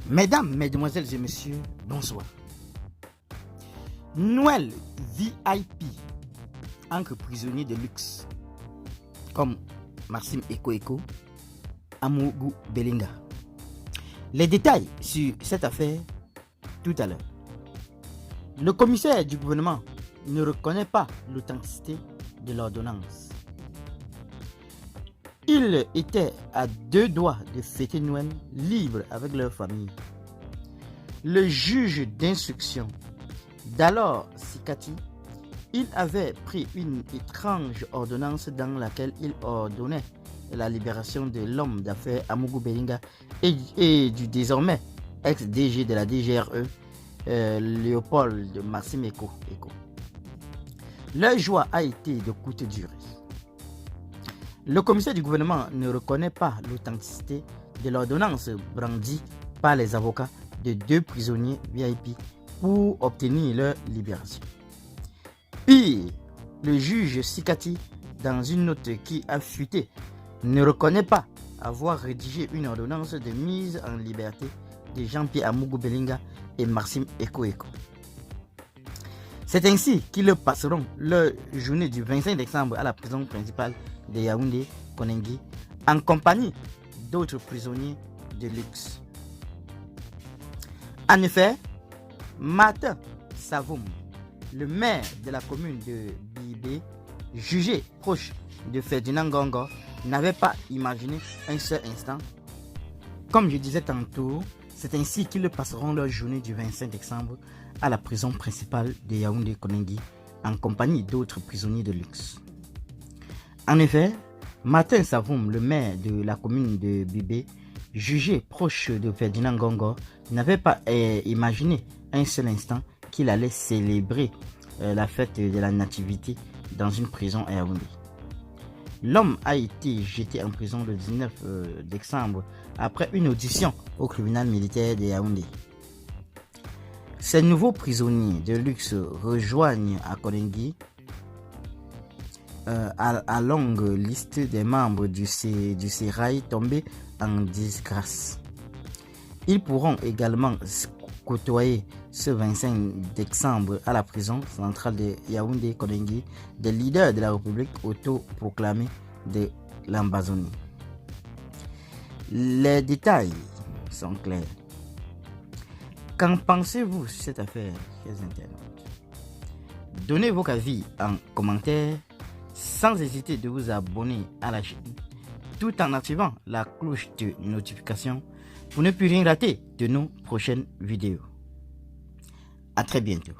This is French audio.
Mesdames, Mesdemoiselles et Messieurs, bonsoir. Noël VIP entre prisonniers de luxe comme Maxime Eko, Amougou Belinga. Les détails sur cette affaire tout à l'heure. Le commissaire du gouvernement ne reconnaît pas l'authenticité de l'ordonnance. Ils étaient à deux doigts de fêter Noël libre avec leur famille. Le juge d'instruction d'alors Sikati, il avait pris une étrange ordonnance dans laquelle il ordonnait la libération de l'homme d'affaires Amougou Belinga et du désormais ex-DG de la DGRE, Léopold Maxime Eko. Leur joie a été de courte durée. Le commissaire du gouvernement ne reconnaît pas l'authenticité de l'ordonnance brandie par les avocats de deux prisonniers VIP pour obtenir leur libération. Pire, le juge Sikati, dans une note qui a fuité, ne reconnaît pas avoir rédigé une ordonnance de mise en liberté de Jean-Pierre Amougou Belinga et Maxime Eko. C'est ainsi qu'ils passeront leur journée du 25 décembre à la prison principale de Yaoundé, Konengi, en compagnie d'autres prisonniers de luxe. En effet, Martin Savoum, le maire de la commune de Bibé, jugé proche de Ferdinand Gongo, n'avait pas imaginé un seul instant. Comme je disais tantôt, c'est ainsi qu'ils passeront leur journée du 25 décembre à la prison principale de Yaoundé Konengi en compagnie d'autres prisonniers de luxe. En effet, Martin Savoum, le maire de la commune de Bibé, jugé proche de Ferdinand Gongo, n'avait pas imaginé un seul instant qu'il allait célébrer la fête de la nativité dans une prison à Yaoundé. L'homme a été jeté en prison le 19 décembre après une audition au tribunal militaire de Yaoundé. Ces nouveaux prisonniers de luxe rejoignent à Konengi à longue liste des membres du sérail tombés en disgrâce. Ils pourront également côtoyer ce 25 décembre à la prison centrale de Yaoundé Konengi des leaders de la République autoproclamée de l'Ambazonie. Les détails sont clairs. Qu'en pensez-vous sur cette affaire, chers internautes? Donnez vos avis en commentaire sans hésiter de vous abonner à la chaîne tout en activant la cloche de notification pour ne plus rien rater de nos prochaines vidéos. À très bientôt.